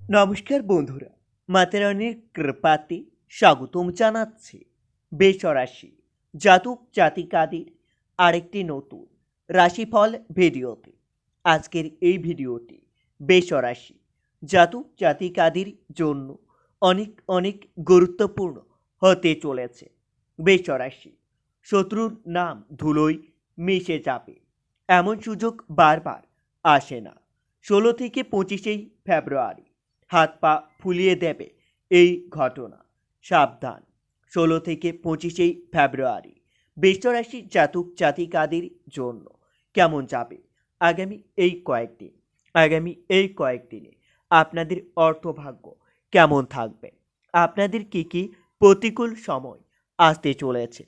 নমস্কার বন্ধুরা, মাতারানির কৃপাতে স্বাগতম জানাচ্ছি বেসরাশি জাতক জাতিকাদের আরেকটি নতুন রাশিফল ভিডিওতে। আজকের এই ভিডিওটি বেসরাশি জাতক জাতিকাদের জন্য অনেক অনেক গুরুত্বপূর্ণ হতে চলেছে। বেসরাশি শত্রুর নাম ধুলোয় মিশে যাবে, এমন সুযোগ বারবার আসে না। 16 থেকে 25 ফেব্রুয়ারি হাত পা ফুলিয়ে দেবে এই ঘটনা, সাবধান। 16 থেকে 25 ফেব্রুয়ারি বৃষরাশি জাতক জাতিকাদের জন্য কেমন যাবে আগামী এই কয়েকদিনে আপনাদের অর্থভাগ্য কেমন থাকবে, আপনাদের কি প্রতিকূল সময় আসতে চলেছে,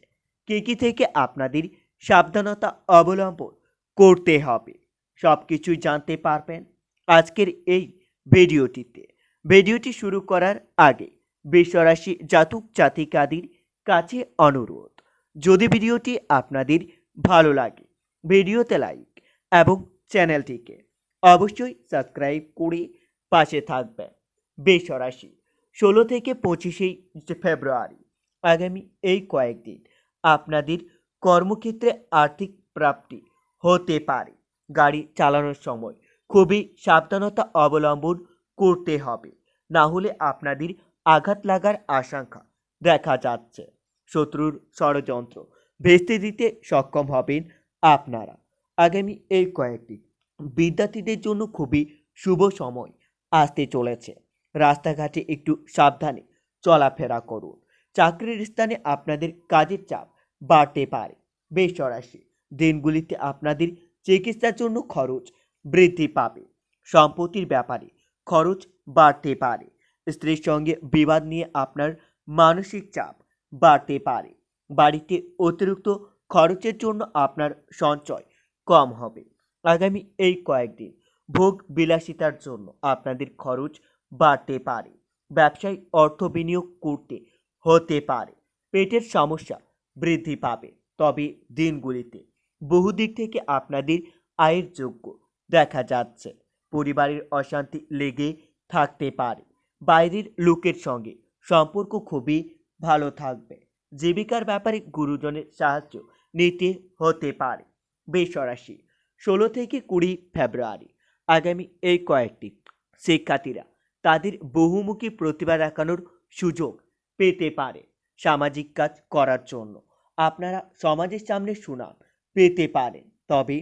কি থেকে আপনাদের সাবধানতা অবলম্বন করতে হবে, সব কিছুই জানতে পারবেন আজকের এই ভিডিওটিতে। ভিডিওটি শুরু করার আগে বৃষরাশি জাতক জাতিকাদের কাছে অনুরোধ, যদি ভিডিওটি আপনাদের ভালো লাগে ভিডিওতে লাইক এবং চ্যানেলটিকে অবশ্যই সাবস্ক্রাইব করে পাশে থাকবেন। বৃষরাশি 16 থেকে 25 ফেব্রুয়ারি আগামী এই কয়েকদিন আপনাদের কর্মক্ষেত্রে আর্থিক প্রাপ্তি হতে পারে। গাড়ি চালানোর সময় খুবই সাবধানতা অবলম্বন করতে হবে, না হলে আপনাদের আঘাত লাগার আশঙ্কা দেখা যাচ্ছে। শত্রুর ষড়যন্ত্র ভেস্তে দিতে সক্ষম হবেন আপনারা। আগামী এই কয়েকদিন বিদ্যার্থীদের জন্য খুবই শুভ সময় আসতে চলেছে। রাস্তাঘাটে একটু সাবধানে চলাফেরা করুন। চাকরির স্থানে আপনাদের কাজের চাপ বাড়তে পারে। বৃষরাশি দিনগুলিতে আপনাদের চিকিৎসার জন্য খরচ বৃদ্ধি পাবে। সম্পত্তির ব্যাপারে খরচ বাড়তে পারে। স্ত্রীর সঙ্গে বিবাদ নিয়ে আপনার মানসিক চাপ বাড়তে পারে। বাড়িতে অতিরিক্ত খরচের জন্য আপনার সঞ্চয় কম হবে। আগামী এই কয়েকদিন ভোগ বিলাসিতার জন্য আপনাদের খরচ বাড়তে পারে। ব্যবসায় অর্থ বিনিয়োগ করতে হতে পারে। পেটের সমস্যা বৃদ্ধি পাবে, তবে দিনগুলিতে বহুদিক থেকে আপনাদের আয়ের যোগ্য দেখা যাচ্ছে। পরিবারের অশান্তি লেগে থাকতে পারে। বাইরের লোকের সঙ্গে সম্পর্ক খুবই ভালো থাকবে। জীবিকার ব্যাপারে গুরুজনের সাহায্য নিতে হতে পারে। বৃষরাশি 16 থেকে 20 ফেব্রুয়ারি আগামী এই কয়েকটি শিক্ষার্থীরা তাদের বহুমুখী প্রতিভা দেখানোর সুযোগ পেতে পারে। সামাজিক কাজ করার জন্য আপনারা সমাজের সামনে সুনাম পেতে পারেন, তবে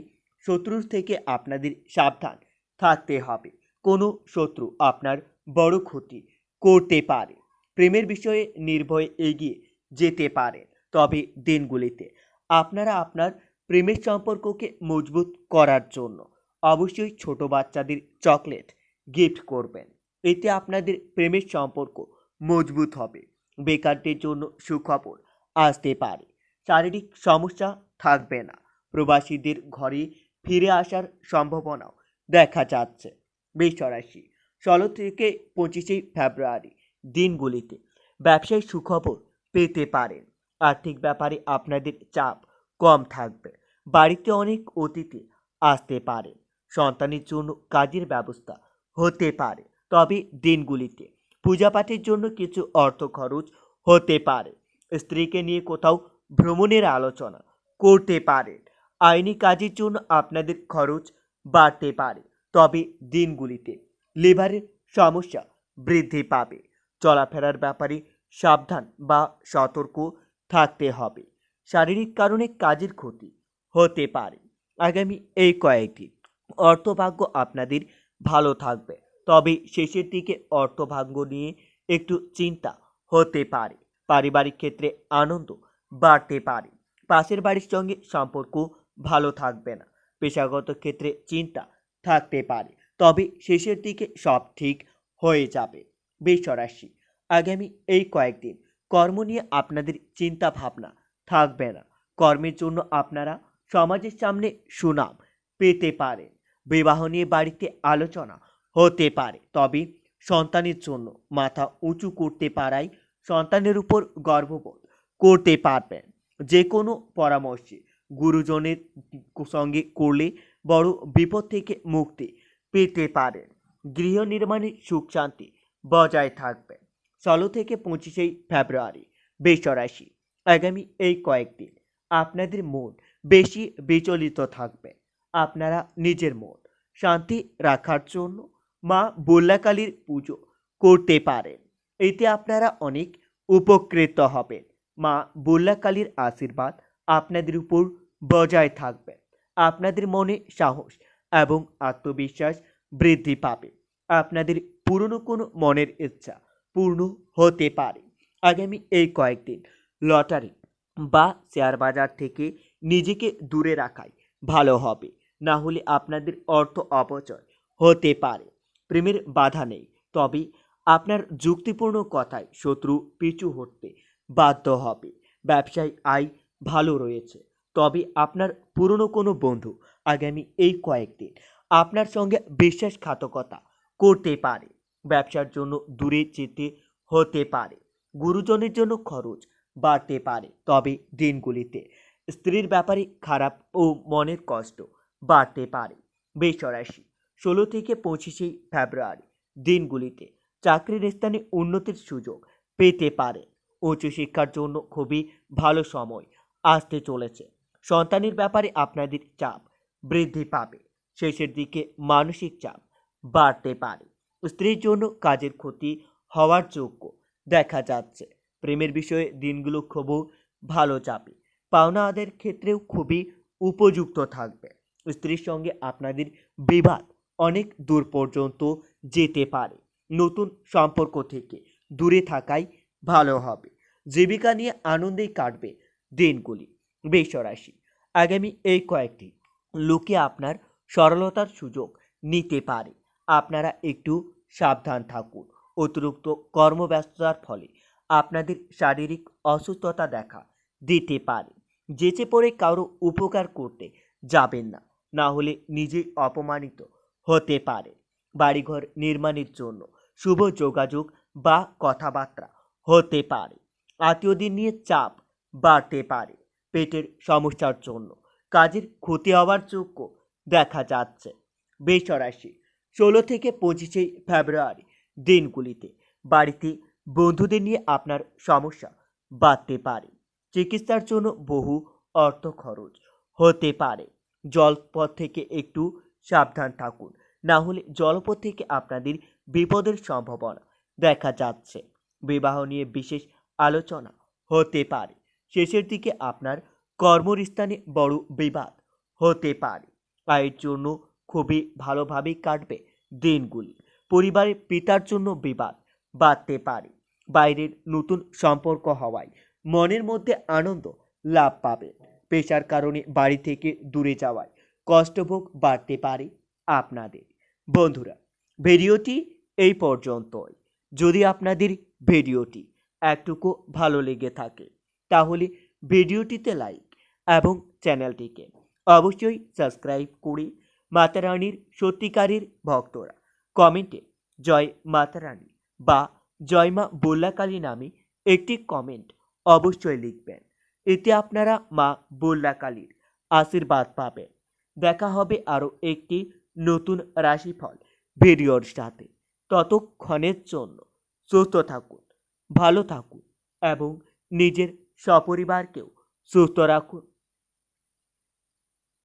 শত্রুর থেকে আপনাদের সাবধান থাকতে হবে। কোনো শত্রু আপনার বড় ক্ষতি করতে পারে। প্রেমের বিষয়ে নির্ভয়ে এগিয়ে যেতে পারেন, তবে দিনগুলিতে আপনারা আপনার প্রেমের সম্পর্ককে মজবুত করার জন্য অবশ্যই ছোট বাচ্চাদের চকলেট গিফট করবেন। এতে আপনাদের প্রেমের সম্পর্ক মজবুত হবে। বেকারদের জন্য সুখবর আসতে পারে। শারীরিক সমস্যা থাকবে না। প্রবাসীদের ঘরে ফিরে আসার সম্ভাবনাও দেখা যাচ্ছে। বৃষরাশি 16 থেকে 25 ফেব্রুয়ারি দিনগুলিতে ব্যবসায় সুখবর পেতে পারেন। আর্থিক ব্যাপারে আপনাদের চাপ কম থাকবে। বাড়িতে অনেক অতিথি আসতে পারে। সন্তানের জন্য কাজের ব্যবস্থা হতে পারে, তবে দিনগুলিতে পূজাপাঠের জন্য কিছু অর্থ খরচ হতে পারে। স্ত্রীকে নিয়ে কোথাও ভ্রমণের আলোচনা করতে পারেন। আইনি কাজের জন্য আপনাদের খরচ বাড়তে পারে, তবে দিনগুলিতে লিভারের সমস্যা বৃদ্ধি পাবে। চলাফেরার ব্যাপারে সাবধান বা সতর্ক থাকতে হবে। শারীরিক কারণে কাজের ক্ষতি হতে পারে। আগামী এই কয়েকদিন অর্থভাগ্য আপনাদের ভালো থাকবে, তবে শেষের দিকে অর্থভাগ্য নিয়ে একটু চিন্তা হতে পারে। পারিবারিক ক্ষেত্রে আনন্দ বাড়তে পারে। পাশের বাড়ির সঙ্গে সম্পর্ক ভালো থাকবে না। পেশাগত ক্ষেত্রে চিন্তা থাকতে পারে, তবে শেষের দিকে সব ঠিক হয়ে যাবে। বৃষরাশি আগামী এই কয়েকদিন কর্ম নিয়ে আপনাদের চিন্তা ভাবনা থাকবে না। কর্মের জন্য আপনারা সমাজের সামনে সুনাম পেতে পারেন। বিবাহ নিয়ে বাড়িতে আলোচনা হতে পারে, তবে সন্তানের জন্য মাথা উঁচু করতে পারায় সন্তানের উপর গর্ববোধ করতে পারবেন। যে কোনো পরামর্শে গুরুজনের সঙ্গে করলে বড় বিপদ থেকে মুক্তি পেতে পারেন। গৃহ নির্মাণে সুখ শান্তি বজায় থাকবে। 16 থেকে 25 ফেব্রুয়ারি বৃষ রাশি। আগামী এই কয়েকদিন আপনাদের মন বেশি বিচলিত থাকবে। আপনারা নিজের মন শান্তি রাখার জন্য মা বল্লাকালীর পুজো করতে পারেন। এতে আপনারা অনেক উপকৃত হবেন। মা বল্লাকালীর আশীর্বাদ আপনাদের উপর বজায় থাকবে। আপনাদের মনে সাহস এবং আত্মবিশ্বাস বৃদ্ধি পাবে। আপনাদের পুরনো কোনো মনের ইচ্ছা পূর্ণ হতে পারে। আগামী এই কয়েকদিন লটারি বা শেয়ার বাজার থেকে নিজেকে দূরে রাখাই ভালো হবে, না হলে আপনাদের অর্থ অপচয় হতে পারে। প্রেমের বাধা নেই, তবে আপনার যুক্তিপূর্ণ কথায় শত্রু পিছু হটতে বাধ্য হবে। ব্যবসায় আয় ভালো রয়েছে, তবে আপনার পুরনো কোনো বন্ধু আগামী এই কয়েকদিন আপনার সঙ্গে বিশ্বাসঘাতকতা করতে পারে। ব্যবসার জন্য দূরে যেতে হতে পারে। গুরুজনের জন্য খরচ বাড়তে পারে, তবে দিনগুলিতে স্ত্রীর ব্যাপারে খারাপ ও মনের কষ্ট বাড়তে পারে। বৃষ রাশি। 16 থেকে 25 ফেব্রুয়ারি দিনগুলিতে চাকরির স্থানে উন্নতির সুযোগ পেতে পারে। উচ্চশিক্ষার জন্য খুবই ভালো সময় আসতে চলেছে। সন্তানের ব্যাপারে আপনাদের চাপ বৃদ্ধি পাবে। শেষের দিকে মানসিক চাপ বাড়তে পারে। স্ত্রীর জন্য কাজের ক্ষতি হওয়ার যোগ্য দেখা যাচ্ছে। প্রেমের বিষয়ে দিনগুলো খুবই ভালো যাবে। পাওনা আদায়ের ক্ষেত্রেও খুবই উপযুক্ত থাকবে। স্ত্রীর সঙ্গে আপনাদের বিবাদ অনেক দূর পর্যন্ত যেতে পারে। নতুন সম্পর্ক থেকে দূরে থাকাই ভালো হবে। জীবিকা নিয়ে আনন্দেই কাটবে দিনগুলি। বৃষ রাশি। আগামী এই কয়েকটি লোকে আপনার সরলতার সুযোগ নিতে পারে। আপনারা একটু সাবধান থাকুন। অতিরিক্ত কর্মব্যস্ততার ফলে আপনাদের শারীরিক অসুস্থতা দেখা দিতে পারে। যেচে পড়ে কারো উপকার করতে যাবেন না, না হলে নিজেই অপমানিত হতে পারে। বাড়িঘর নির্মাণের জন্য শুভ যোগাযোগ বা কথাবার্তা হতে পারে। আত্মীয়দের নিয়ে চাপ বাড়তে পারে। পেটের সমস্যার জন্য কাজের ক্ষতি হওয়ার যোগ্য দেখা যাচ্ছে। বৃষ রাশি। 16 থেকে 25 ফেব্রুয়ারি দিনগুলিতে বাড়িতে বন্ধুদের নিয়ে আপনার সমস্যা বাড়তে পারে। চিকিৎসার জন্য বহু অর্থ খরচ হতে পারে। জলপথ থেকে একটু সাবধান থাকুন, না হলে জলপথ থেকে আপনাদের বিপদের সম্ভাবনা দেখা যাচ্ছে। বিবাহ নিয়ে বিশেষ আলোচনা হতে পারে। শেষের দিকে আপনার কর্মস্থানে বড় বিবাদ হতে পারে। আয়ের জন্য খুবই ভালোভাবেই কাটবে দিনগুলি। পরিবারের পিতার জন্য বিবাদ বাড়তে পারে। বাইরের নতুন সম্পর্ক হওয়ায় মনের মধ্যে আনন্দ লাভ পাবে। পেশার কারণে বাড়ি থেকে দূরে যাওয়ায় কষ্টভোগ বাড়তে পারে আপনাদের। বন্ধুরা, ভিডিওটি এই পর্যন্তই। যদি আপনাদের ভিডিওটি একটুকু ভালো লেগে থাকে তাহলে ভিডিওটিতে লাইক এবং চ্যানেলটিকে অবশ্যই সাবস্ক্রাইব করে মাতা রানীর সত্যিকারের ভক্তরা কমেন্টে জয় মাতা রানী বা জয় মা বল্লাকালী নামে একটি কমেন্ট অবশ্যই লিখবেন। এতে আপনারা মা বল্লাকালীর আশীর্বাদ পাবেন। দেখা হবে আরও একটি নতুন রাশিফল ভিডিওর সাথে। ততক্ষণের জন্য সুস্থ থাকুন, ভালো থাকুন এবং নিজের সপরিবারকেও সুস্থ রাখুন।